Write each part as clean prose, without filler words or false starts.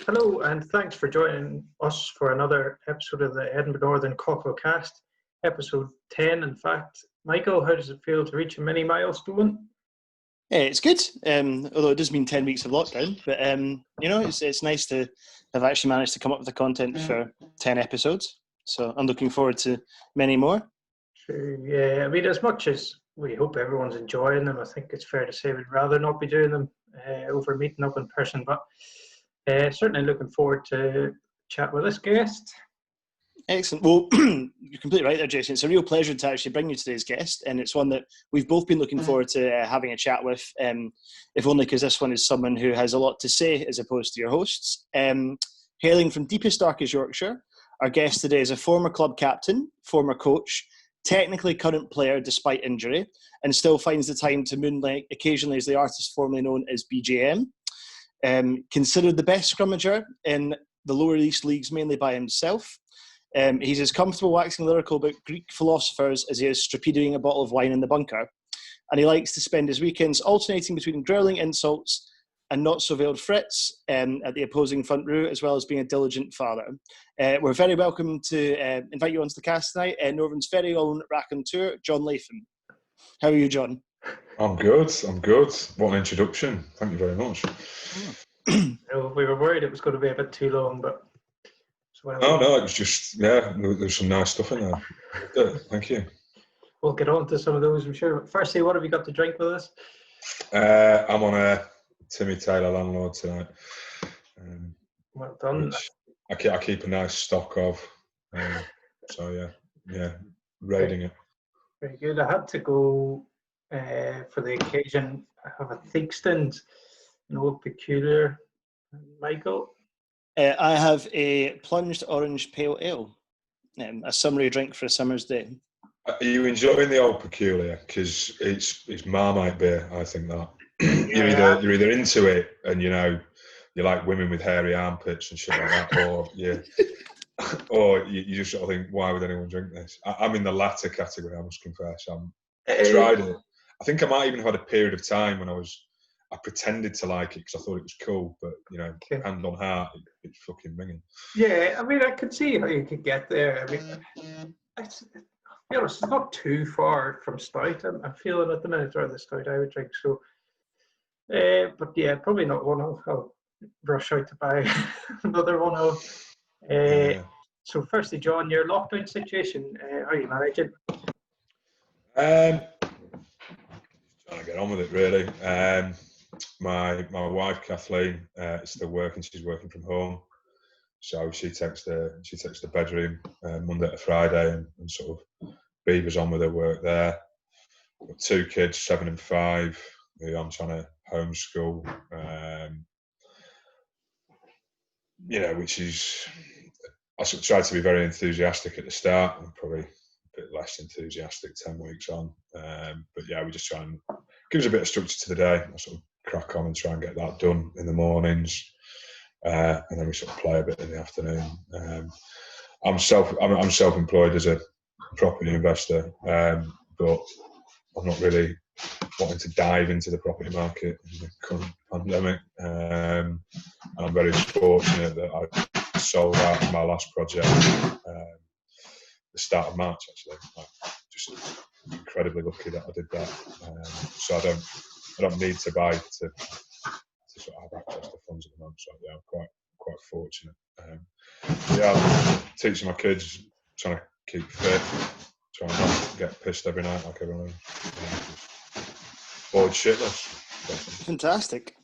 Hello, and thanks for joining us for another episode of the Edinburgh Northern Cockerel cast, episode 10. In fact, Michael, how does it feel to reach a mini milestone? It's good, although it does mean 10 weeks of lockdown. But, it's nice to have actually managed to come up with the content for 10 episodes. So I'm looking forward to many more. Sure, yeah, I mean, as much as we hope everyone's enjoying them, I think it's fair to say we'd rather not be doing them over meeting up in person. But certainly looking forward to chat with this guest. Excellent. Well, you're completely right there, Jason. It's a real pleasure to actually bring you today's guest, and it's one that we've both been looking forward to having a chat with, if only because this one is someone who has a lot to say as opposed to your hosts. Hailing from deepest, darkest Yorkshire, our guest today is a former club captain, former coach, technically current player despite injury, and still finds the time to moonlight occasionally as the artist formerly known as BJM. Considered the best scrummager in the lower East leagues mainly by himself. He's as comfortable waxing lyrical about Greek philosophers as he is torpedoing a bottle of wine in the bunker. And he likes to spend his weekends alternating between growling insults and not-so-veiled threats at the opposing front row, as well as being a diligent father. We're very welcome to invite you onto the cast tonight, Northern's very own raconteur, John Leatham. How are you, John? I'm good. What an introduction. Thank you very much. We were worried it was going to be a bit too long, but... No, it was just, there's some nice stuff in there. Good, thank you. We'll get on to some of those, I'm sure. But firstly, what have you got to drink with us? I'm on a Timmy Taylor Landlord tonight. Well done. I keep a nice stock of. Raiding it. Very good. I had to go for the occasion. I have a Theakston, an old peculiar. Michael? I have a plunged orange pale ale, a summery drink for a summer's day. Are you enjoying the old peculiar? Because it's Marmite beer, I think that. Yeah. You're either into it and you like women with hairy armpits and shit like that, or you just sort of think, why would anyone drink this? I'm in the latter category, I must confess. I tried it. I think I might even have had a period of time when I pretended to like it because I thought it was cool, but hand on heart, it's fucking minging. Yeah, I mean, I could see how you could get there. I mean, it's not too far from stout. I'm feeling at the minute rather the stout I would drink. So, but yeah, probably not one I'll rush out to buy another one of. So, firstly, John, your lockdown situation, how are you managing? Trying to get on with it, really. My wife Kathleen is still working. She's working from home, so she takes the bedroom Monday to Friday and sort of beavers on with her work there. I've got 2 kids, 7 and 5, who I'm trying to homeschool. Which is, I sort of tried to be very enthusiastic at the start. I'm probably a bit less enthusiastic 10 weeks on, but yeah, we just try and give us a bit of structure to the day. I sort of crack on and try and get that done in the mornings, and then we sort of play a bit in the afternoon. I'm self-employed as a property investor, but I'm not really wanting to dive into the property market in the current pandemic. And I'm very fortunate that I sold out of my last project the start of March, actually. I'm just incredibly lucky that I did that. So I don't need to buy to sort of have access to funds at the moment. So yeah, I'm quite fortunate. I'm teaching my kids, trying to keep fit, trying not to get pissed every night like everyone else. Bored shitless. Fantastic.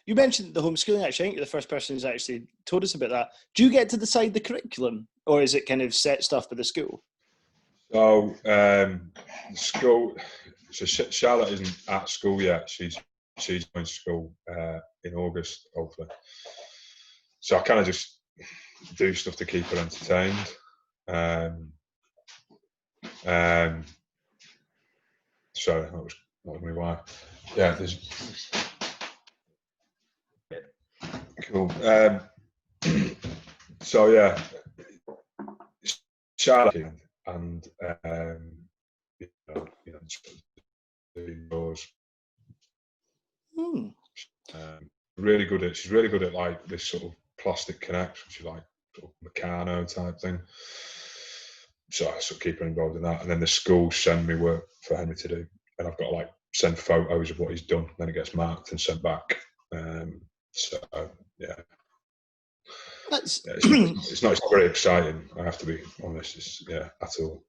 You mentioned the homeschooling, actually. I think you're the first person who's actually told us about that. Do you get to decide the curriculum, or is it kind of set stuff by the school? So, school. So Charlotte isn't at school yet. She's going to school in August, hopefully. So I kind of just do stuff to keep her entertained. Sorry, that was my wife. Yeah, there's cool. So yeah, Charlotte and indoors. she's really good at like this sort of plastic connects, which is like sort of Meccano type thing. So I sort of keep her involved in that. And then the school send me work for Henry to do, and I've got to like send photos of what he's done. Then it gets marked and sent back. So yeah. It's not very exciting. I have to be honest. At all.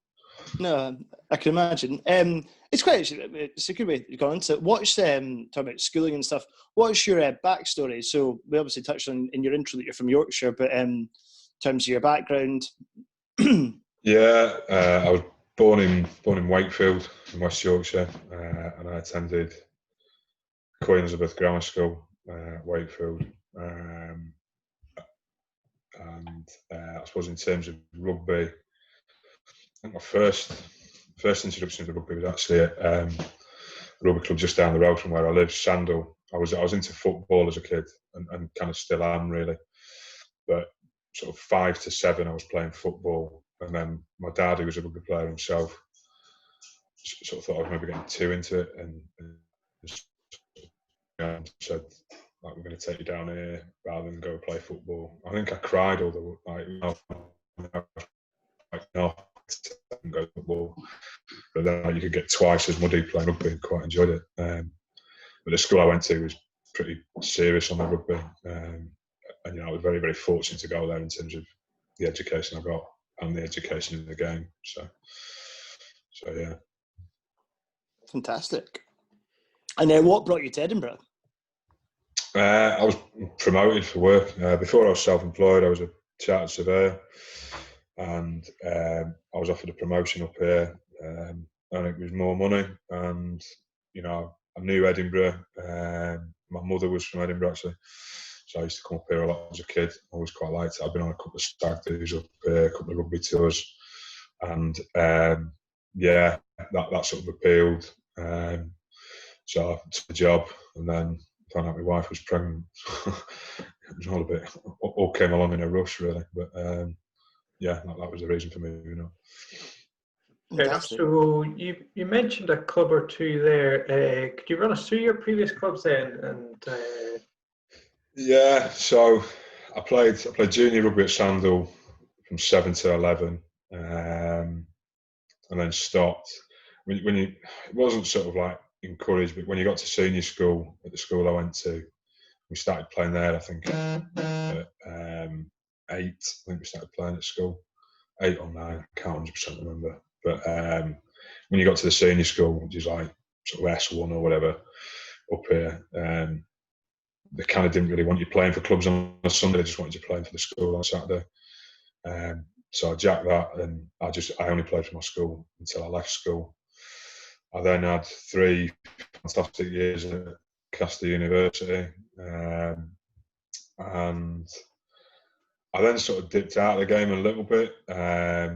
No, I can imagine. It's a good way to go into it. What's talking about schooling and stuff? What's your backstory? So we obviously touched on in your intro that you're from Yorkshire, but in terms of your background. I was born in Wakefield in West Yorkshire, and I attended Queen Elizabeth Grammar School, Wakefield. And I suppose in terms of rugby, I think my first introduction to rugby was actually at a rugby club just down the road from where I live, Sandal. I was into football as a kid, and kind of still am really. But sort of 5 to 7, I was playing football, and then my dad, who was a rugby player himself, sort of thought I was maybe getting too into it, and said, like, we're going to take you down here rather than go play football. I think I cried all the no, go football. But then you could get twice as muddy playing rugby, and quite enjoyed it. But the school I went to was pretty serious on the rugby, and I was very, very fortunate to go there in terms of the education I got and the education in the game. So yeah. Fantastic. And then what brought you to Edinburgh? I was promoted for work. Before I was self-employed, I was a chartered surveyor, and I was offered a promotion up here, and it was more money. And I knew Edinburgh. My mother was from Edinburgh actually, so I used to come up here a lot as a kid. I always quite liked it. I've been on a couple of stag do's up here, a couple of rugby tours, and that sort of appealed. So I took the job, and then found out my wife was pregnant. It was all came along in a rush, really. But that was the reason for moving up. So you mentioned a club or two there. Could you run us through your previous clubs then? Yeah, so I played junior rugby at Sandal from 7 to 11, and then stopped. It wasn't sort of like encouraged, but when you got to senior school at the school I went to, we started playing there. I think at 8. I think we started playing at school, 8 or 9. I can't 100% remember. But when you got to the senior school, which is like sort of S1 or whatever up here, they kind of didn't really want you playing for clubs on a Sunday. They just wanted you playing for the school on Saturday. So I jacked that, and I only played for my school until I left school. I then had 3 fantastic years at Castor University, and I then sort of dipped out of the game a little bit. I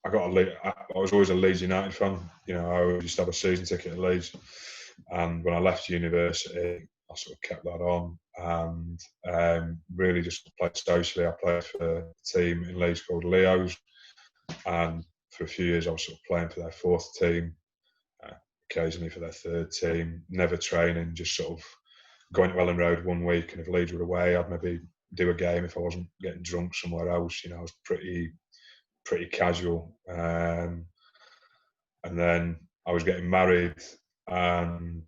was always a Leeds United fan. I always used to have a season ticket at Leeds, and when I left university, I sort of kept that on, and really just played socially. I played for a team in Leeds called Leo's, and for a few years I was sort of playing for their 4th team, occasionally for their 3rd team, never training, just sort of going to Welling Road one week, and if Leeds were away, I'd maybe do a game if I wasn't getting drunk somewhere else. I was pretty casual. And then I was getting married, and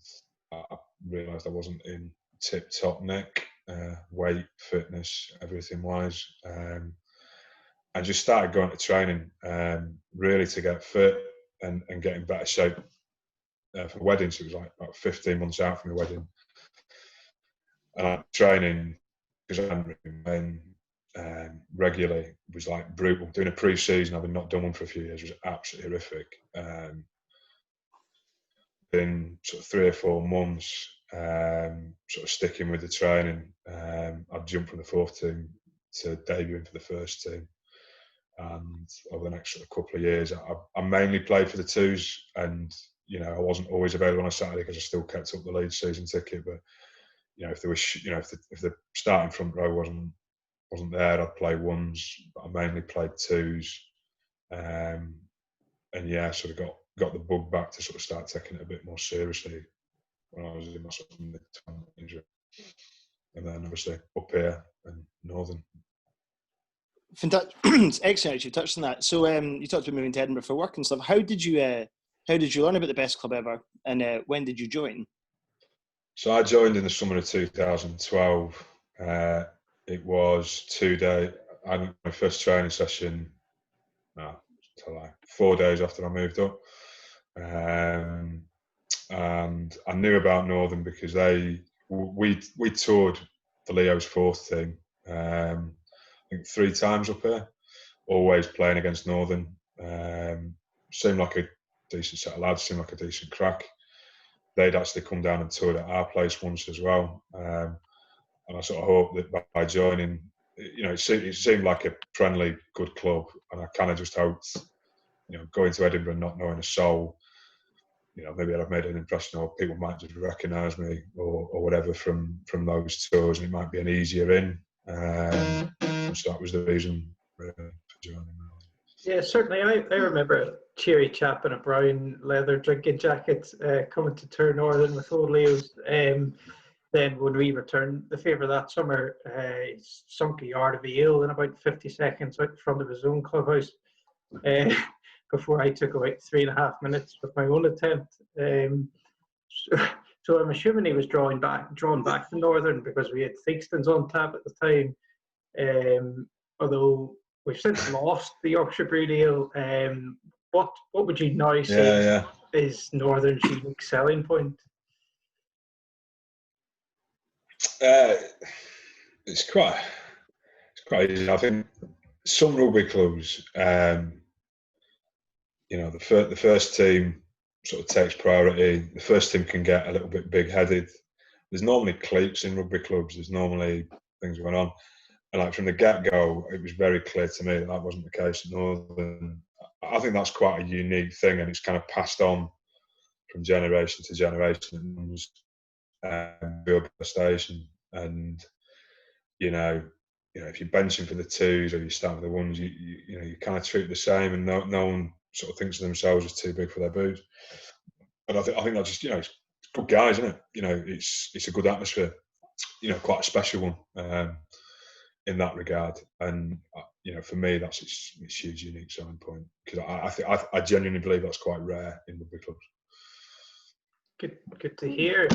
I realised I wasn't in tip-top nick, weight, fitness, everything wise. I just started going to training, really to get fit and get in better shape for the wedding. So it was like about 15 months out from the wedding. And I'm training because I hadn't been regularly. It was like brutal. Doing a pre-season, having not done one for a few years, was absolutely horrific. In sort of 3 or 4 months, sort of sticking with the training, I'd jumped from the 4th team to debuting for the 1st team. And over the next sort of couple of years, I mainly played for the 2s, and I wasn't always available on a Saturday because I still kept up the Leeds season ticket. But if there was, if the starting front row wasn't there, I'd play 1s, but I mainly played 2s. And sort of got the bug back to sort of start taking it a bit more seriously when I was in my sort of mid-20s. and then obviously up here and Northern. Fantastic. Excellent. You touched on that. So you talked about moving to Edinburgh for work and stuff. How did you learn about the best club ever, and when did you join? So I joined in the summer of 2012. It was 2 days. I had my first training session. 4 days after I moved up, and I knew about Northern because we toured the Leo's fourth team. I think 3 times up here, always playing against Northern. Seemed like a decent set of lads, seemed like a decent crack. They'd actually come down and toured at our place once as well. And I sort of hoped that by joining, it seemed like a friendly, good club. And I kind of just hoped, going to Edinburgh not knowing a soul, maybe I'd have made an impression, or people might just recognise me or whatever from those tours, and it might be an easier in. So that was the reason for joining. Yeah, certainly. I remember a cheery chap in a brown leather drinking jacket coming to tour Northern with old Leo's. Then when we returned, the favour that summer, he sunk a yard of ale in about 50 seconds out in front of his own clubhouse before I took about 3.5 minutes with my own attempt. So I'm assuming he was drawn back to Northern because we had Theakston's on tap at the time. Although we've since lost the Yorkshire Brood Ale. What would you now say is Northern's unique selling point? It's quite easy. I think some rugby clubs, the first team sort of takes priority. The first team can get a little bit big-headed. There's normally cliques in rugby clubs. There's normally things going on. And like from the get-go, it was very clear to me that wasn't the case at Northern. I think that's quite a unique thing, and it's kind of passed on from generation to generation. Build a station, and if you're benching for the twos or you start with the ones, you kind of treat the same, and no one sort of thinks of themselves as too big for their boots. And I think that's just it's good guys, isn't it? It's a good atmosphere. Quite a special one in that regard. And for me, that's its huge unique selling point, because I genuinely believe that's quite rare in rugby clubs. Good to hear.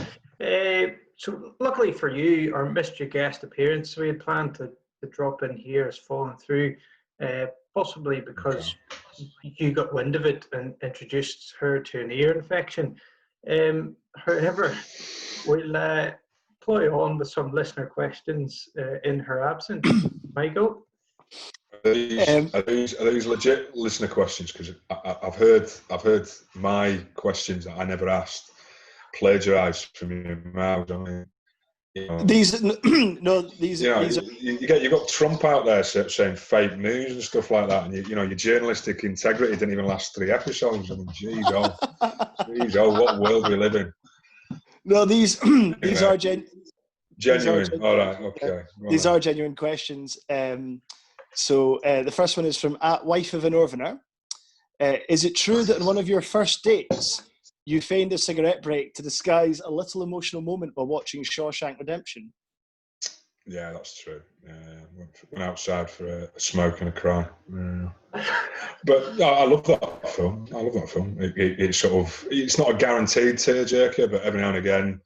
So luckily for you, our mystery guest appearance we had planned to drop in here has fallen through, possibly because you got wind of it and introduced her to an ear infection. However, we'll ploy on with some listener questions in her absence. Michael? Are these legit listener questions? Because I've heard my questions that I never asked plagiarised from your mouth. These are you got Trump out there saying fake news and stuff like that, and your journalistic integrity didn't even last 3 episodes. I mean, geez, what world we live in. No, these are genuine. All right, okay. These are genuine questions. So the first one is from @wife of a Northerner. Is it true that on one of your first dates you feigned a cigarette break to disguise a little emotional moment while watching Shawshank Redemption? Yeah, that's true. Went outside for a smoke and a cry. Yeah. But I love that film. It's sort of, it's not a guaranteed tearjerker, but every now and again,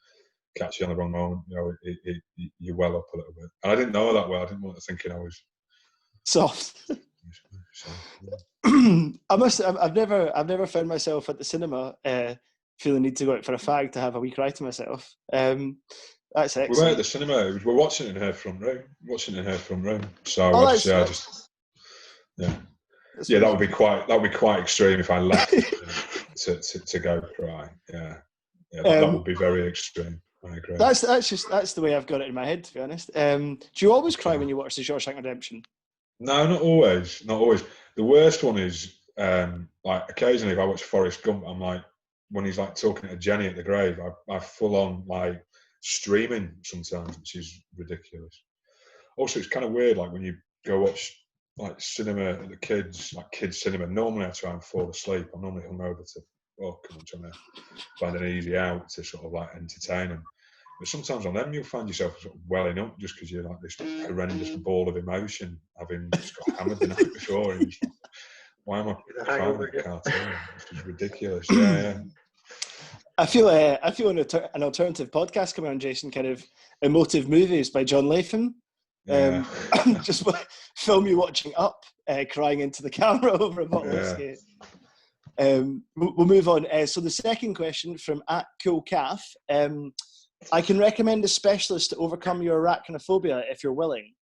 catch you on the wrong moment. You well up a little bit. And I didn't know her that well. I didn't want her thinking I was soft. I've never found myself at the cinema feeling need to go out for a fag to have a wee cry to myself. That's excellent. We were at the cinema. We're watching it in her front room. So obviously I just that would be quite extreme if I left to go cry. Yeah, that would be very extreme. I agree. That's the way I've got it in my head, to be honest. Do you always cry when you watch The Shawshank Redemption? No, not always. The worst one is like occasionally if I watch Forrest Gump, I'm like, when he's like talking to Jenny at the grave, I full on like streaming sometimes, which is ridiculous. Also, it's kind of weird, like when you go watch like cinema at the kids cinema. Normally, I try and fall asleep. I'm normally hungover to I'm trying to find an easy out to sort of like entertain them. sometimes on them you'll find yourself sort of welling up just because you're like this horrendous ball of emotion, having just got hammered the night before, and just, why am I crying at a cartoon? This is ridiculous. Yeah. I feel an alternative podcast coming on, Jason, kind of emotive movies by John Leatham. Yeah. Just film you watching Up, crying into the camera over a bottle of whiskey. We'll move on. So the second question from @CoolCalf. I can recommend a specialist to overcome your arachnophobia if you're willing.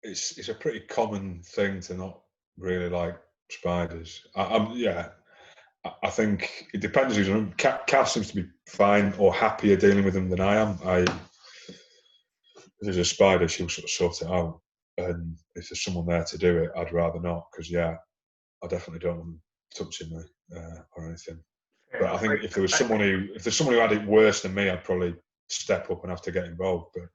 It's a pretty common thing to not really like spiders. I think it depends who's on them. Cass seems to be fine or happier dealing with them than I am. If there's a spider, she'll sort it out. And if there's someone there to do it, I'd rather not, because I definitely don't want them touching me or anything. But I think if there's someone who had it worse than me, I'd probably step up and have to get involved. But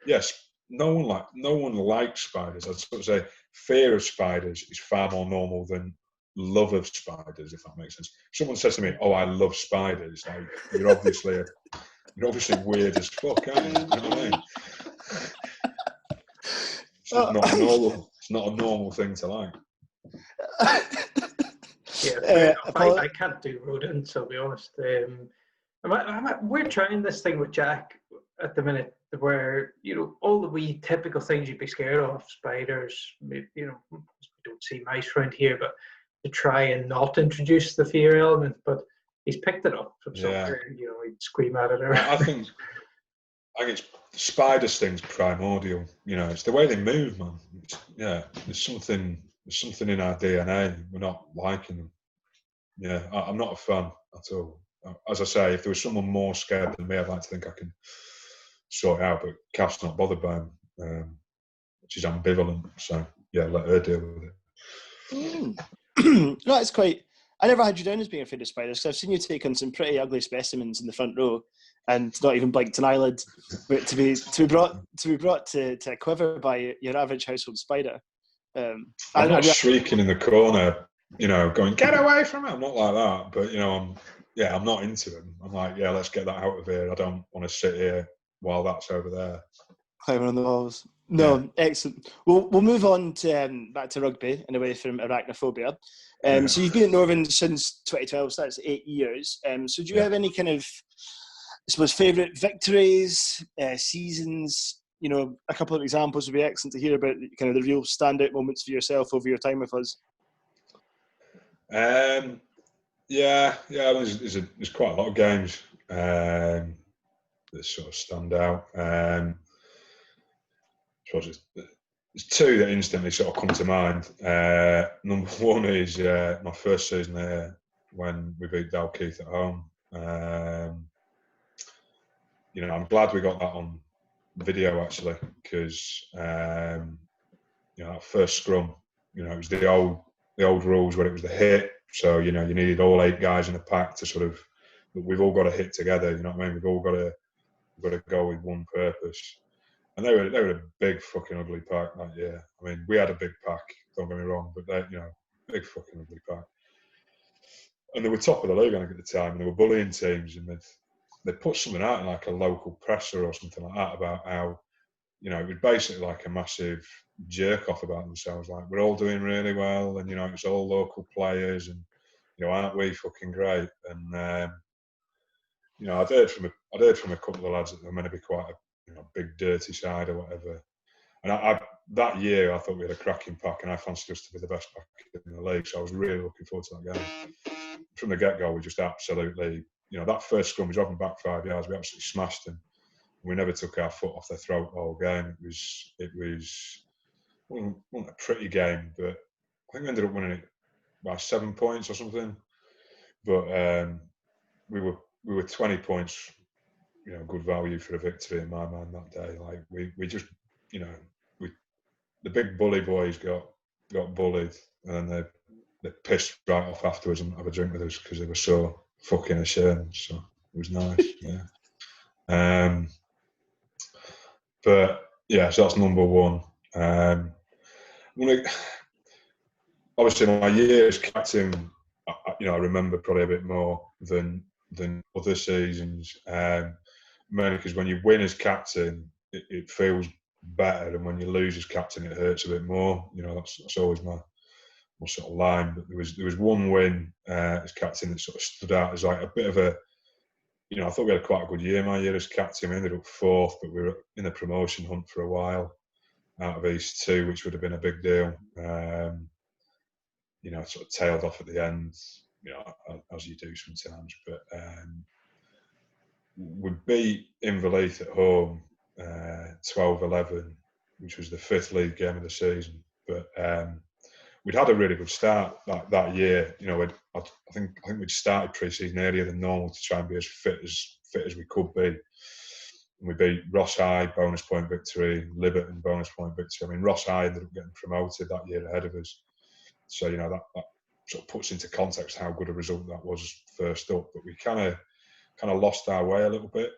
yes, no one likes spiders. I'd sort of say fear of spiders is far more normal than love of spiders, if that makes sense. If someone says to me, "Oh, I love spiders," like, you're obviously weird as fuck, aren't you? You know what I mean? It's not a normal thing to like. I can't do rodents, I'll be honest. We're trying this thing with Jack at the minute, where all the wee typical things you'd be scared of, spiders. We don't see mice around here, but to try and not introduce the fear element. But he's picked it up from somewhere. He'd scream at it. I think it's spider sting's primordial. It's the way they move, man. There's something in our DNA. We're not liking them. Yeah, I'm not a fan at all. As I say, if there was someone more scared than me, I'd like to think I can sort it out. But Kath's not bothered by them, which is ambivalent. So let her deal with it. No, it's quite. I never had you down as being afraid of spiders, because I've seen you take on some pretty ugly specimens in the front row, and not even blinked an eyelid. But to be brought to a quiver by your average household spider. I'm not shrieking in the corner, going, "Get away from it!" I'm not like that, but I'm not into them. I'm like, let's get that out of here. I don't want to sit here while that's over there. Climbing on the walls. No, excellent. We'll move on to back to rugby and away from arachnophobia. So you've been at Northern since 2012, so that's 8 years. So do you have any kind of, I suppose, favourite victories, seasons? A couple of examples would be excellent to hear about kind of the real standout moments for yourself over your time with us. There's quite a lot of games that sort of stand out. I suppose there's two that instantly sort of come to mind. Number one is my first season there when we beat Dalkeith at home. I'm glad we got that on video actually, because that first scrum, it was the old rules where it was the hit. So you needed all 8 guys in the pack to sort of. We've all got to hit together. You know what I mean? We've all got to go with one purpose. And they were a big fucking ugly pack that year. I mean, we had a big pack. Don't get me wrong, but they, big fucking ugly pack. And they were top of the league, I think, at the time, and they were bullying teams, and they put something out in like a local presser or something like that about how, it was basically like a massive jerk off about themselves. Like, we're all doing really well, and it's all local players, and aren't we fucking great? And I'd heard from a couple of lads that they're meant to be quite a big dirty side or whatever. And I that year I thought we had a cracking pack, and I fancied us to be the best pack in the league. So I was really looking forward to that game. From the get-go, we just absolutely, that first scrum, we drove them back 5 yards, we absolutely smashed them. We never took our foot off their throat the whole game. It wasn't a pretty game, but I think we ended up winning it by 7 points or something. But we were 20 points, good value for a victory in my mind that day. Like we just, the big bully boys got bullied, and then they pissed right off afterwards and have a drink with us because they were so fucking ashamed. So it was nice, yeah. But so that's number one. Obviously, my year as captain, I remember probably a bit more than other seasons. Mainly because when you win as captain, it feels better, and when you lose as captain, it hurts a bit more. That's always my sort of line. But there was one win as captain that sort of stood out as like a bit of a. I thought we had quite a good year. My year as captain, we ended up 4th, but we were in the promotion hunt for a while out of East 2, which would have been a big deal. Sort of tailed off at the end, as you do sometimes. But we beat Inverleith at home 12-11, which was the 5th league game of the season. But we'd had a really good start that year. I think we'd started pre-season earlier than normal to try and be as fit as we could be. And we beat Ross High, bonus point victory, Liberton, bonus point victory. I mean, Ross High ended up getting promoted that year ahead of us. So, that sort of puts into context how good a result that was first up. But we kind of lost our way a little bit.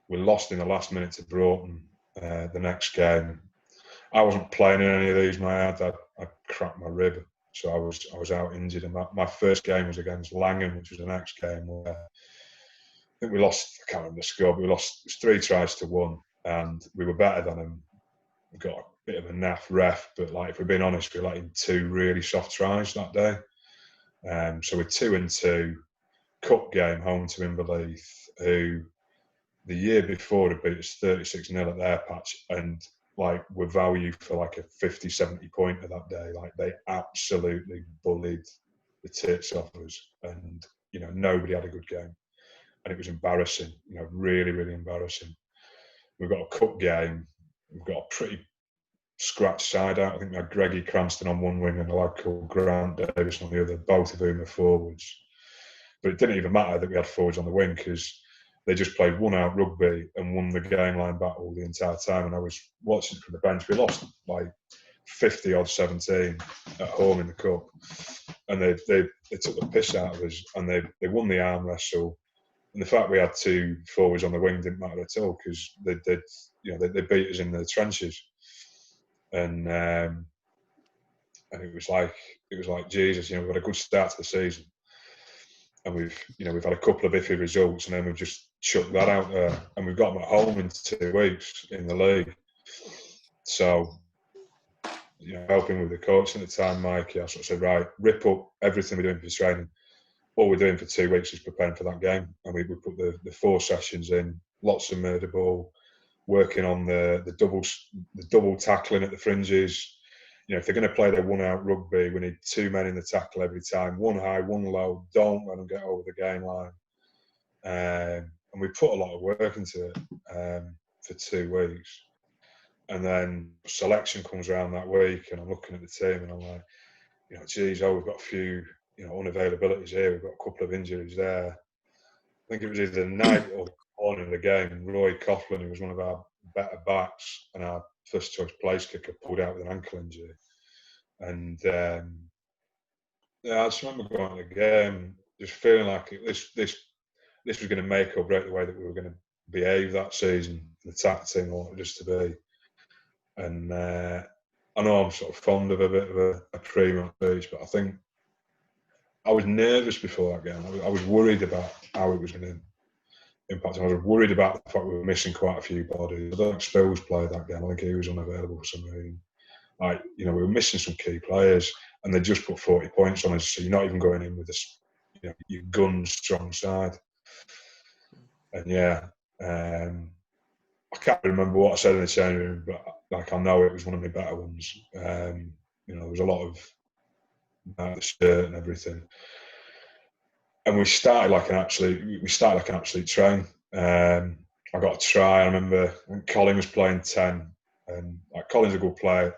We lost in the last minute to Broughton the next game. I wasn't playing in any of these. I cracked my rib, so I was out injured. And my first game was against Langham, which was the next game. Where I think we lost. I can't remember the score, but we lost 3 tries to 1, and we were better than them. We got a bit of a naff ref, but if we're being honest, we let in 2 really soft tries that day. So we're 2-2. Cup game home to Inverleith, who the year before had beat us 36-0 at their patch, and were valued for a 50-70 pointer that day. They absolutely bullied the tits off us, and nobody had a good game, and it was embarrassing. Really, really embarrassing. We've got a cup game. We've got a pretty scratch side out. I think we had Greggy Cranston on one wing and a lad called Grant Davis on the other, both of whom are forwards. But it didn't even matter that we had forwards on the wing, because they just played one-out rugby and won the game line battle the entire time. And I was watching from the bench. We lost 50-odd 17 at home in the cup, and they took the piss out of us, and they won the arm wrestle. And the fact we had 2 forwards on the wing didn't matter at all, because they beat us in the trenches. And it was like Jesus. We've had a good start to the season, and we've had a couple of iffy results, and then we've just chucked that out there, and we've got them at home in 2 weeks in the league. So, helping with the coach at the time, Mike, I sort of said, right, rip up everything we're doing for training. All we're doing for 2 weeks is preparing for that game, and we put the 4 sessions in, lots of murder ball, working on the double tackling at the fringes. If they're going to play their one-out rugby, we need 2 men in the tackle every time, 1 high, 1 low. Don't let them get over the game line. And we put a lot of work into it for 2 weeks. And then selection comes around that week, and I'm looking at the team, and I'm like, we've got a few, unavailabilities here. We've got a couple of injuries there. I think it was either the night or the morning of the game, and Roy Coughlin, who was one of our better backs and our first choice place kicker, pulled out with an ankle injury. And I just remember going to the game, just feeling like this was going to make or break the way that we were going to behave that season, the tactic I wanted us to be. And I know I'm sort of fond of a bit of a pre-match speech, but I think I was nervous before that game. I was worried about how it was going to impact. I was worried about the fact we were missing quite a few bodies. I don't think Spills played that game. I think he was unavailable for some reason. We were missing some key players, and they just put 40 points on us. So you're not even going in with this, your gun strong side. And I can't remember what I said in the changing room, but I know it was one of my better ones. There was a lot of the shirt and everything. And we started like an absolute train. I got a try. I remember when Colin was playing 10, and Colin's a good player.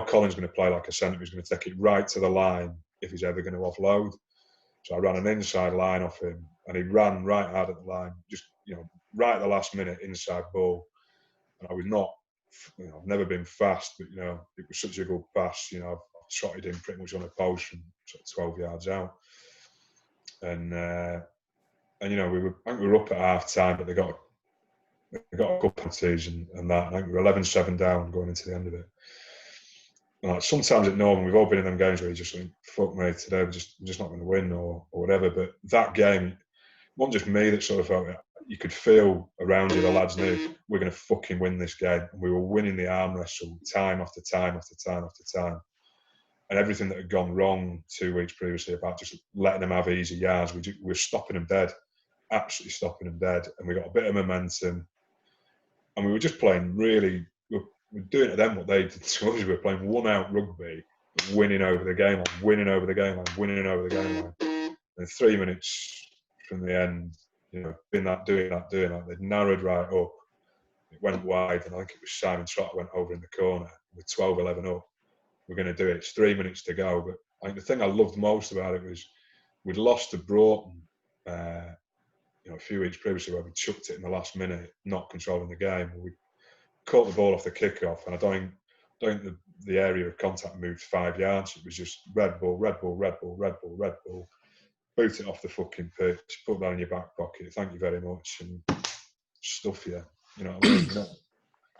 Colin's going to play like a centre who's going to take it right to the line if he's ever going to offload. So I ran an inside line off him, and he ran right hard at the line, just right at the last minute inside ball. And I was not, I've never been fast, but it was such a good pass. I've trotted in pretty much on a post from sort of 12 yards out. And we were up at half time, but they got a couple of penalties and that. I think we were 11-7 down going into the end of it. like sometimes at Northern, we've all been in them games where you just think, fuck me, today we're just not going to win or whatever. But that game, it wasn't just me that sort of felt it. You could feel around you, the lads knew we're going to fucking win this game. And we were winning the arm wrestle time after time after time after time. And everything that had gone wrong 2 weeks previously about just letting them have easy yards, we were stopping them dead, absolutely stopping them dead. And we got a bit of momentum. And we were just playing really, we're doing to them what they did to us. We were playing one-out rugby, but winning over the game line, winning over the game line, winning over the game line. And 3 minutes from the end, doing that, they'd narrowed right up. It went wide, and I think it was Simon Trotter went over in the corner with 12-11 up. We're going to do it. It's 3 minutes to go. But I think the thing I loved most about it was we'd lost to Broughton, a few weeks previously, where we chucked it in the last minute, not controlling the game. We caught the ball off the kickoff, and I don't think the area of contact moved 5 yards. It was just red ball, red ball, red ball, red ball, red ball. Boot it off the fucking pitch, put that in your back pocket. Thank you very much, and stuff you. You know what I mean?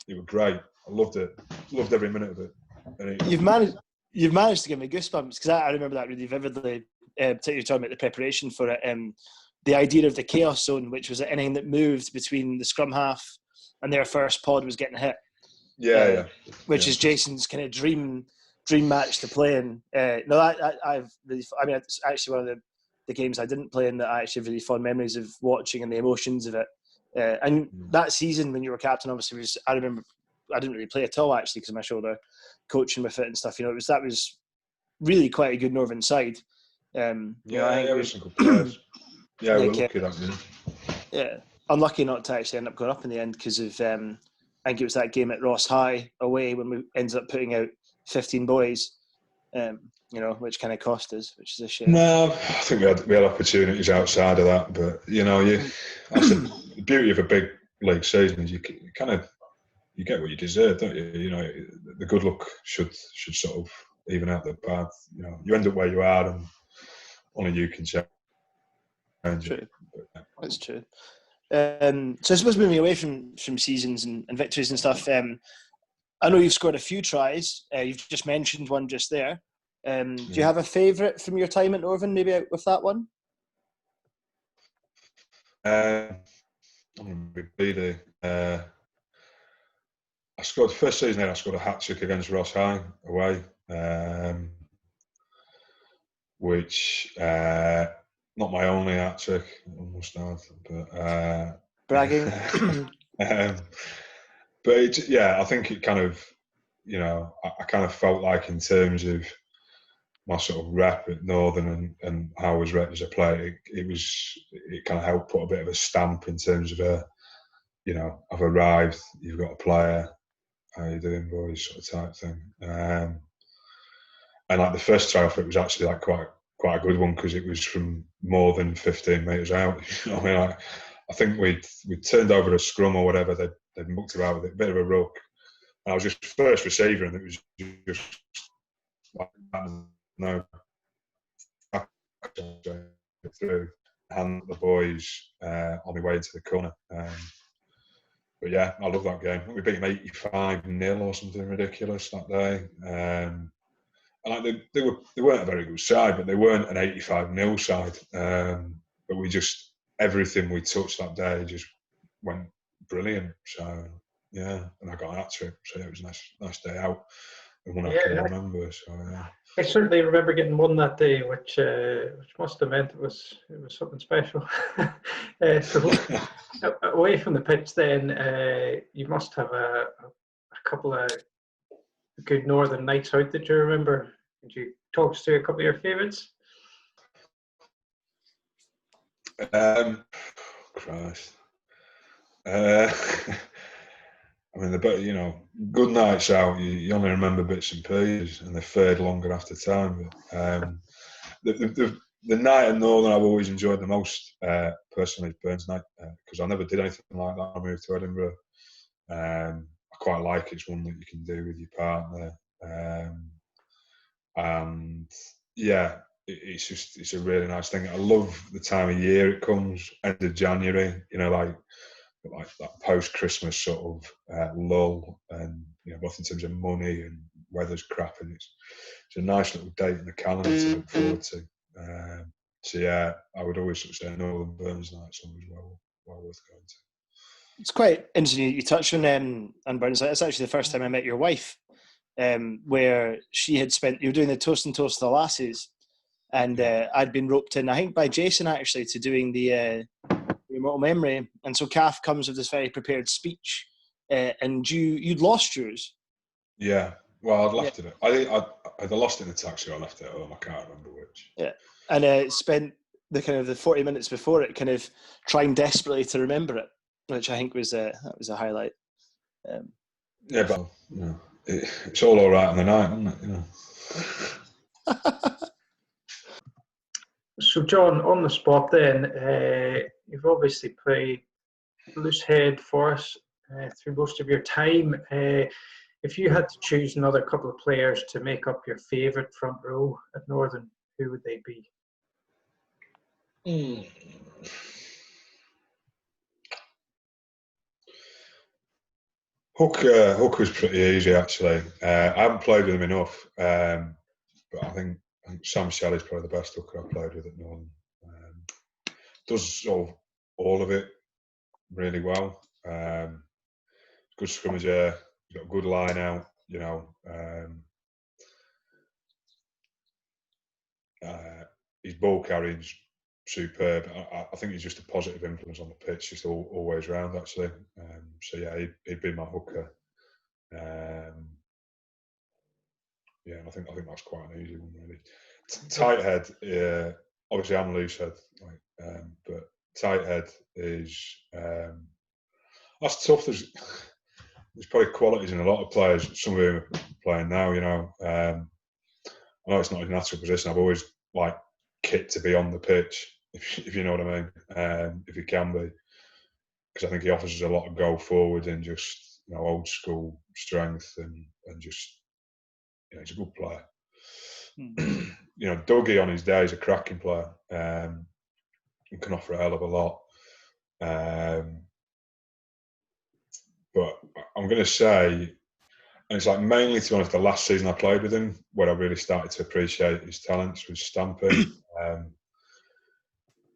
It was great. I loved it. Loved every minute of it. And You've managed to give me goosebumps, because I remember that really vividly. Particularly talking about the preparation for it. The idea of the chaos zone, which was anything that moved between the scrum half and their first pod was getting hit. Which is Jason's kind of dream match to play in. It's actually one of the games I didn't play in that I actually have really fond memories of watching and the emotions of it. And that season when you were captain, obviously, I remember I didn't really play at all actually because of my shoulder, coaching with it and stuff. That was really quite a good Northern side. I think there were some good players. Yeah, we're lucky that year. Yeah, unlucky not to actually end up going up in the end because of I think it was that game at Ross High away when we ended up putting out 15 boys, which kind of cost us, which is a shame. No, I think we had opportunities outside of that, but that's the beauty of a big league season is you get what you deserve, don't you? The good luck should sort of even out the bad. You end up where you are, and only you can change. True. That's true. So I suppose moving away from seasons and victories and stuff, I know you've scored a few tries. You've just mentioned one just there. Do you have a favourite from your time at Northern, maybe out with that one? I scored first season there. I scored a hat-trick against Ross High away, which not my only hat-trick, I must add, but bragging. But I think it kind of, I kind of felt like in terms of my sort of rep at Northern and how I was rep as a player, it kind of helped put a bit of a stamp in terms of I've arrived, you've got a player, how you doing, boys, sort of type thing. And like the first try off, it was actually like quite a good one because it was from more than 15 metres out. I think we'd turned over a scrum or whatever, they'd mucked about with it, a bit of a ruck. And I was just first receiver, and it was just like, no, through, hand the boys on my way into the corner. But yeah, I love that game. We beat them 85-0 or something ridiculous that day. And like they weren't a very good side, but they weren't an 85-0 side. But everything we touched that day just went brilliant. So yeah, and I got an hat-trick. So it was a nice day out, and one I can remember. So yeah. I certainly remember getting one that day, which must have meant it was something special. So away from the pitch, then you must have a couple of good Northern nights out that you remember. Could you talk us through a couple of your favourites? Christ. I mean, good nights out. You only remember bits and pieces, and they fade longer after time. But the night at Northern I've always enjoyed the most, personally, Burns night, because I never did anything like that. I moved to Edinburgh. I quite like it. It's one that you can do with your partner, and yeah, it's a really nice thing. I love the time of year it comes, end of January. Like that post-Christmas sort of lull, and both in terms of money and weather's crap, and it's a nice little date in the calendar to look forward to. So yeah, I would always sort of say Northern Burns Night's always well worth going to. It's quite interesting you touched on Burns Night. It's actually the first time I met your wife, where she had spent, you were doing the Toast and Toast of the Lasses, and I'd been roped in, I think by Jason actually, to doing the Immortal Memory, and so Kath comes with this very prepared speech, and you'd lost yours. Yeah, well, I'd left it. I think I'd lost it in the taxi, or I left it at home. I can't remember which. Yeah, and spent the 40 minutes before it kind of trying desperately to remember it, which I think was a highlight. Yeah, but it's all right on the night, isn't it? You know. So, John, on the spot then, you've obviously played loose head for us through most of your time. If you had to choose another couple of players to make up your favourite front row at Northern, who would they be? Hook was pretty easy, actually. I haven't played with him enough, but I think Sam Shelley's probably the best hooker I've played with at Northern. Does all of it really well. Good scrummager, got a good line out, you know. His ball carrying's superb. I think he's just a positive influence on the pitch, just always round, actually. So yeah, he'd be my hooker. Yeah, and I think that's quite an easy one, really. Tight head, obviously I'm loose head, but tight head is that's tough. There's probably qualities in a lot of players. Some of whom are playing now, you know. I know it's not his natural position. I've always liked Kit to be on the pitch, if you know what I mean, if he can be, because I think he offers us a lot of go forward and just, you know, old school strength and just, you know, he's a good player. You know, Dougie on his day is a cracking player and can offer a hell of a lot. But I'm going to say, and it's like mainly, to be honest, the last season I played with him, where I really started to appreciate his talents, was Stampy.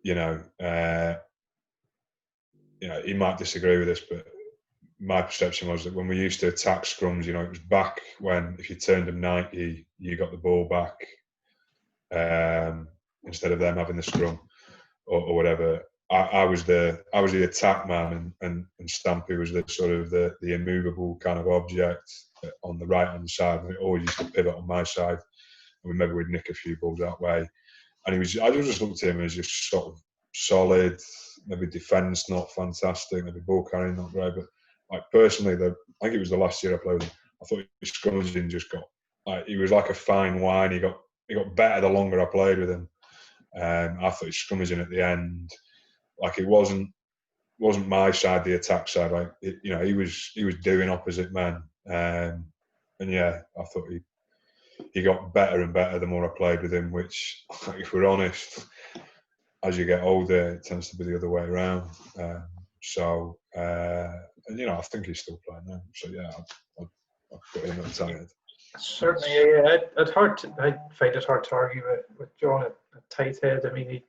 You know, he might disagree with this, but my perception was that when we used to attack scrums, you know, it was back when if you turned them 90, you got the ball back instead of them having the scrum or whatever. I was the attack man, and Stampy was the sort of the immovable kind of object on the right hand side, and it always used to pivot on my side, and maybe we'd nick a few balls that way. And I just looked at him as just sort of solid, maybe defence not fantastic, maybe ball carrying not great, but like personally, I think it was the last year I played with him, I thought his scrummaging just got, like, he was like a fine wine. He got better the longer I played with him. I thought his scrummaging at the end, like, it wasn't my side, the attack side. Like, you know, he was doing opposite men, and yeah, I thought he got better and better the more I played with him. Which, if we're honest, as you get older, it tends to be the other way around. And you know, I think he's still playing now. So yeah, I'd put him at tight head. Certainly, yeah. I find it hard to argue with John at tight head. I mean, he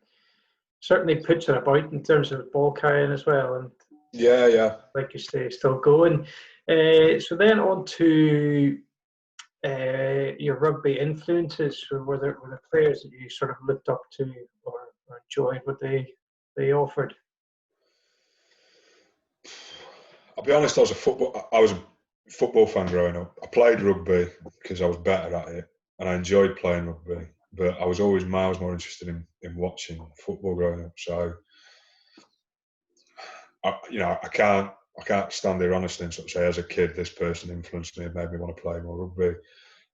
certainly puts it about in terms of ball carrying as well, and yeah, like you say, still going. So then on to your rugby influences. So were there players that you sort of looked up to or enjoyed what they offered? I'll be honest, I was a football fan growing up. I played rugby because I was better at it, and I enjoyed playing rugby. But I was always miles more interested in watching football growing up. So, I can't stand here honestly and sort of say, as a kid, this person influenced me and made me want to play more rugby.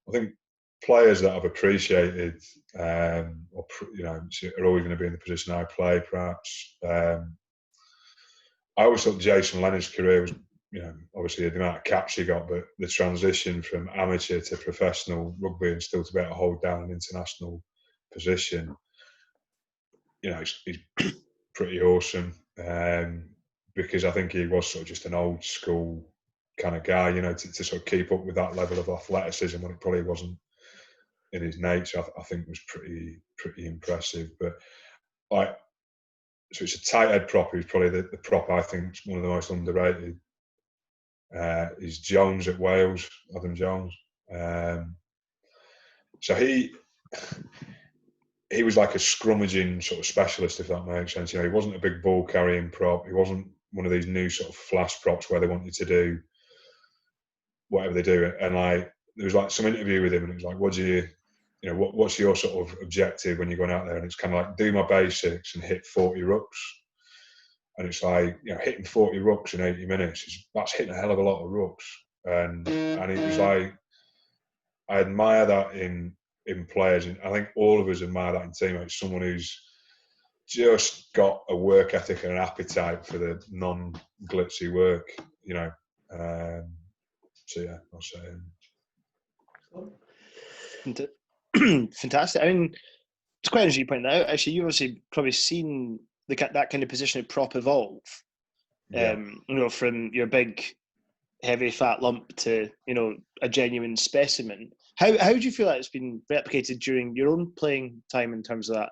I think players that I've appreciated, are always going to be in the position I play, perhaps. I always thought Jason Leonard's career was, you know, obviously the amount of caps he got, but the transition from amateur to professional rugby and still to be able to hold down an international position, you know, he's pretty awesome. Because I think he was sort of just an old school kind of guy, to sort of keep up with that level of athleticism when it probably wasn't in his nature. I think was pretty impressive. But so it's a tight head prop. He's probably the prop I think is one of the most underrated. Is Jones at Wales, Adam Jones. So he was like a scrummaging sort of specialist, if that makes sense. He wasn't a big ball carrying prop. He wasn't one of these new sort of flash props where they want you to do whatever they do. And there was like some interview with him, and it was like, what's your sort of objective when you're going out there? And it's kind of like, do my basics and hit 40 rucks. And it's like, hitting 40 rucks in 80 minutes, that's hitting a hell of a lot of rucks. And it was like, I admire that in players, and I think all of us admire that in teammates. Someone who's just got a work ethic and an appetite for the non-glitzy work, so yeah, I'll say. Fantastic. I mean, it's quite interesting you point that out. Actually, you've obviously probably seen that kind of position of prop evolve. Yeah. From your big, heavy, fat lump to a genuine specimen. How do you feel that it's been replicated during your own playing time in terms of that?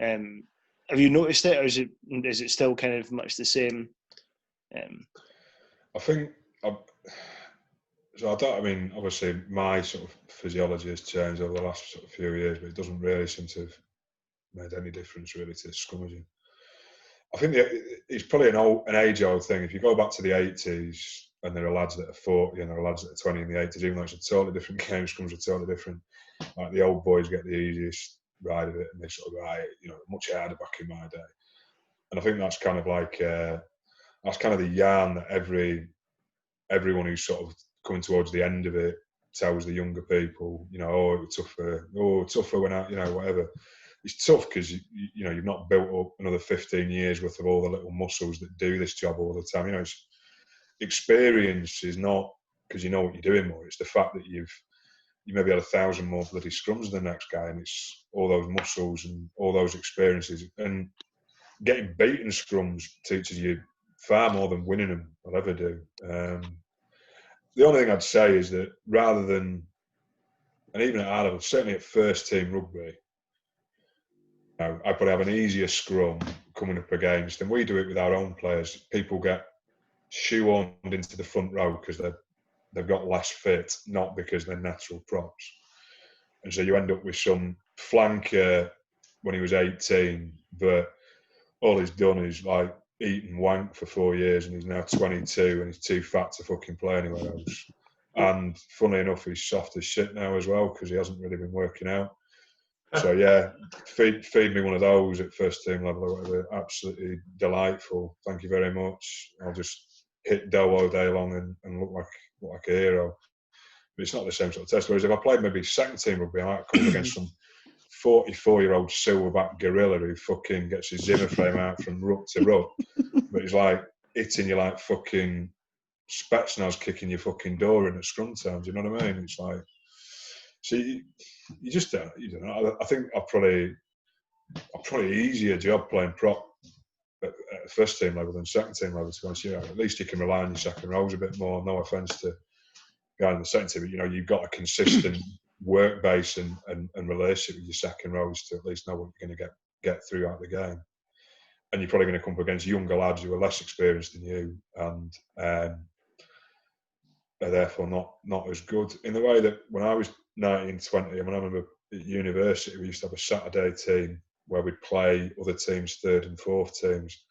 Have you noticed it, or is it still kind of much the same? I think. Obviously, my sort of physiology has changed over the last sort of few years, but it doesn't really seem to have made any difference really to scrummaging. I think it's probably an age-old thing. If you go back to the 80s, and there are lads that are 40 and there are lads that are 20 in the 80s, even though it's a totally different game, scrums are totally different. Like the old boys get the easiest ride of it, and they sort of ride, much harder back in my day. And I think that's kind of like that's kind of the yarn that everyone who's sort of coming towards the end of it tells the younger people, it was tougher when I, whatever. It's tough because you've not built up another 15 years worth of all the little muscles that do this job all the time. Experience is not because you know what you're doing more. It's the fact that you maybe had 1,000 more bloody scrums than the next guy, and it's all those muscles and all those experiences. And getting beaten scrums teaches you far more than winning them will ever do. The only thing I'd say is that rather than, and even at our level, certainly at first team rugby, I probably have an easier scrum coming up against, and we do it with our own players. People get shoehorned into the front row because they've got less fit, not because they're natural props. And so you end up with some flanker when he was 18, but all he's done is like eat and wank for 4 years, and he's now 22 and he's too fat to fucking play anywhere else. And funnily enough, he's soft as shit now as well because he hasn't really been working out. So yeah, feed me one of those at first team level or whatever. Absolutely delightful. Thank you very much. I'll just hit dough all day long and look like a hero. But it's not the same sort of test. Whereas if I played maybe second team rugby, I might come up against some 44-year-old silverback gorilla who fucking gets his Zimmer frame out from ruck to ruck. But he's like hitting you like fucking Spetsnaz kicking your fucking door in at scrum time. Do you know what I mean? It's like, so you just don't. You don't know. I think I've probably easier job playing prop at first team level than second team level. To be honest, at least you can rely on your second rows a bit more. No offence to guy in the second team, but you've got a consistent work base and relationship with your second rows to at least know what you're going to get throughout the game. And you're probably going to come up against younger lads who are less experienced than you and are therefore not as good. In the way that when I was 19, 20, I remember at university we used to have a Saturday team where we'd play other teams' third and fourth teams.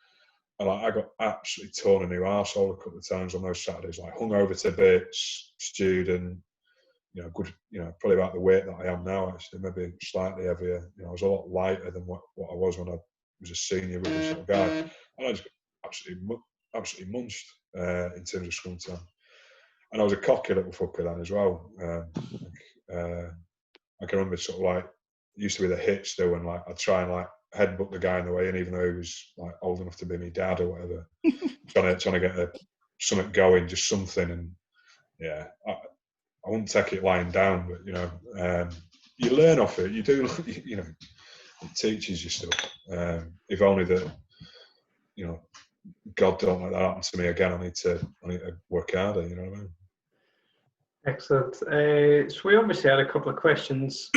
And I got absolutely torn a new arsehole a couple of times on those Saturdays, like hung over to bits, student, good, probably about the weight that I am now, actually, maybe slightly heavier. I was a lot lighter than what I was when I was a senior rugby sort of guy. And I just got absolutely munched in terms of scrum time. And I was a cocky little fucker then as well. I can remember sort of like, it used to be the hit still, and like I'd try and like headbutt the guy in the way in, even though he was like old enough to be my dad or whatever. trying to get something going, just something. And yeah, I wouldn't take it lying down, but you learn off it. You do, it teaches you stuff. If only that, God don't let that happen to me again. I need to work harder. You know what I mean? Excellent. So we obviously had a couple of questions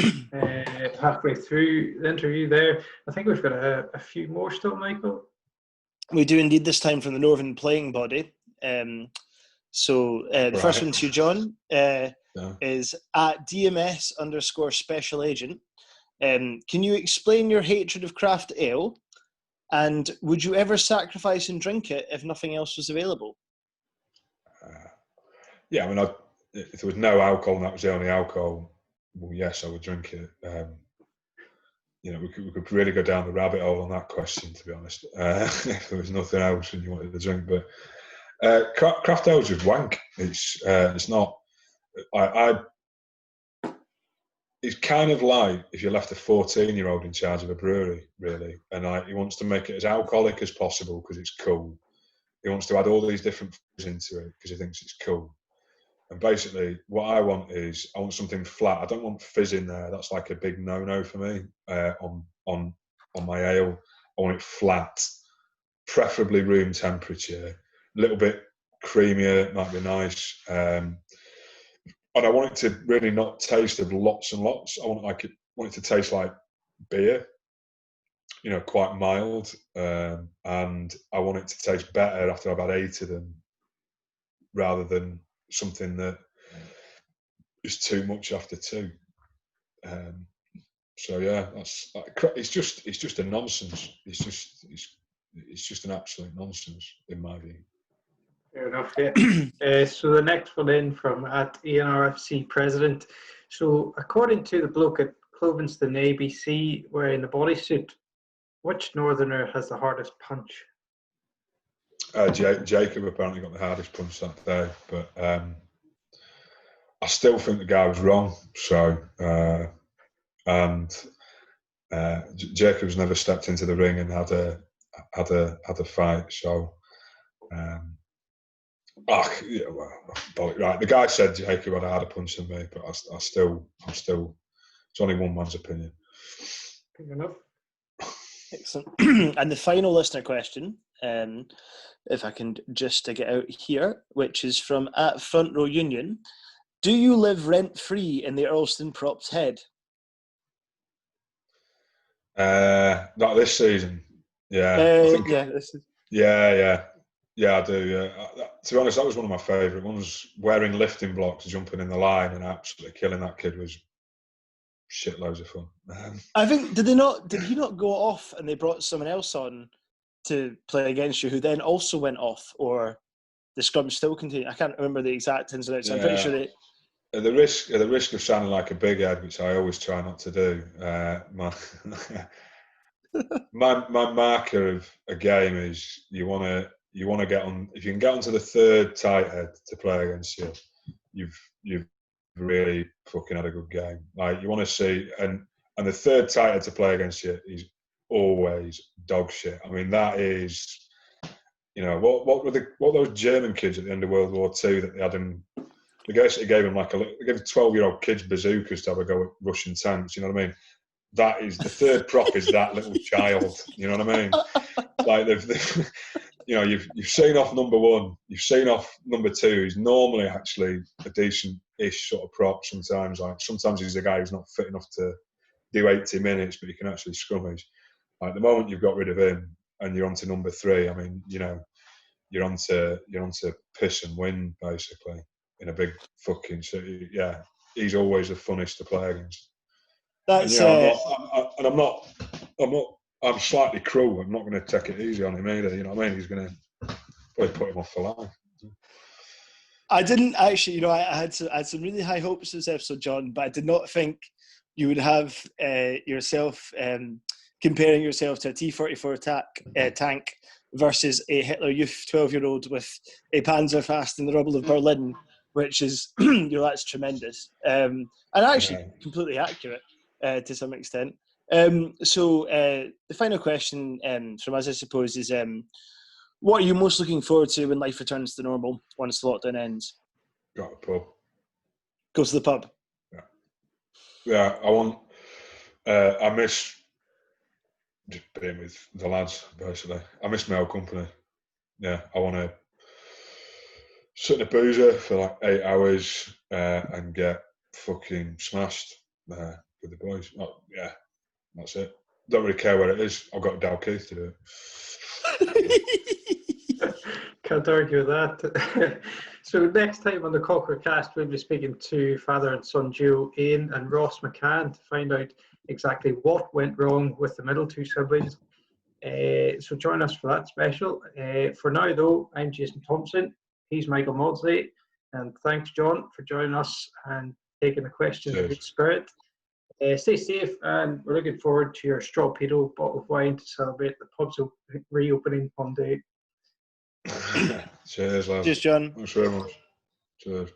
halfway through the interview there. I think we've got a few more still, Michael. We do indeed, this time from the Northern Playing Body. So the first one to you, John, is at DMS_special agent. Can you explain your hatred of craft ale? And would you ever sacrifice and drink it if nothing else was available? Yeah, I mean, if there was no alcohol and that was the only alcohol, well, yes, I would drink it. You know, we could really go down the rabbit hole on that question, to be honest. If there was nothing else and you wanted to drink, but craft ale is just wank. It's not. It's kind of like if you left a 14-year-old in charge of a brewery, really, and he wants to make it as alcoholic as possible because it's cool. He wants to add all these different things into it because he thinks it's cool. And basically, what I want something flat. I don't want fizz in there. That's like a big no-no for me on my ale. I want it flat, preferably room temperature, a little bit creamier. Might be nice. And I want it to really not taste of lots and lots. I want it to taste like beer, you know, quite mild. And I want it to taste better after I've had 8 of them, rather than something that is too much after 2. So yeah, it's just a nonsense. It's just an absolute nonsense in my view. Fair enough, yeah. So the next one in from at ENRFC president. So according to the bloke at Clovinston ABC wearing the bodysuit, which Northerner has the hardest punch? Jacob apparently got the hardest punch that day, but I still think the guy was wrong. So Jacob's never stepped into the ring and had a fight. So. Yeah, well, right. The guy said Jacob had a harder punch than me, but I'm still. It's only one man's opinion. Fair enough. Excellent. And the final listener question, if I can just dig it out here, which is from at Front Row Union. Do you live rent-free in the Earlston Props Head? Not this season. Yeah. This is... Yeah, I do. Yeah. To be honest, that was one of my favourite ones. Wearing lifting blocks, jumping in the line, and absolutely killing that kid was shitloads of fun. I think did he not go off and they brought someone else on to play against you, who then also went off, or the scrum still continued? I can't remember the exact ins and outs. I'm pretty sure they. At the risk of sounding like a big head, which I always try not to do, my marker of a game is you want to get on. If you can get onto the third tight head to play against you, you've really fucking had a good game. Like, you want to see, and the third tight head to play against you is always dog shit. I mean, that is, you know, what those German kids at the end of World War II that they had in. They basically gave them they gave 12-year-old kids bazookas to have a go at Russian tanks. You know what I mean? That is the third prop is that little child. You know what I mean? Like they've you know, you've seen off number 1, you've seen off number 2. He's normally actually a decent-ish sort of prop. Sometimes he's a guy who's not fit enough to do 80 minutes, but he can actually scrummage. Like, the moment you've got rid of him and you're on to number 3, I mean, you know, you're on to piss and win basically. In a big fucking city, yeah, he's always the funnest to play against. That's I'm slightly cruel. I'm not going to take it easy on him either. You know what I mean? He's going to probably put him off for life. I didn't actually, you know, I had some really high hopes for this episode, John, but I did not think you would have yourself comparing yourself to a T-44 tank versus a Hitler Youth 12-year-old with a Panzerfaust in the rubble of Berlin, which is, you know, that's tremendous. And actually completely accurate to some extent. So the final question from us, I suppose, is what are you most looking forward to when life returns to normal once the lockdown ends? Got a pub. Go to the pub. Yeah, I miss just being with the lads, basically. I miss my old company. yeah, I want to sit in a boozer for like 8 hours and get fucking smashed with the boys. Oh, yeah, that's it. Don't really care where it is. I've got Dalkeith to do it. Can't argue with that. So next time on the Cockerel cast, we'll be speaking to father and son duo Ian and Ross McCann to find out exactly what went wrong with the middle two siblings. So join us for that special. For now, though, I'm Jason Thompson. He's Michael Mawdsley. And thanks, John, for joining us and taking the questions in good spirit. Stay safe, and we're looking forward to your straw pedo bottle of wine to celebrate the pub's reopening one day. Cheers, lads. Cheers, John. Thanks very much. Cheers.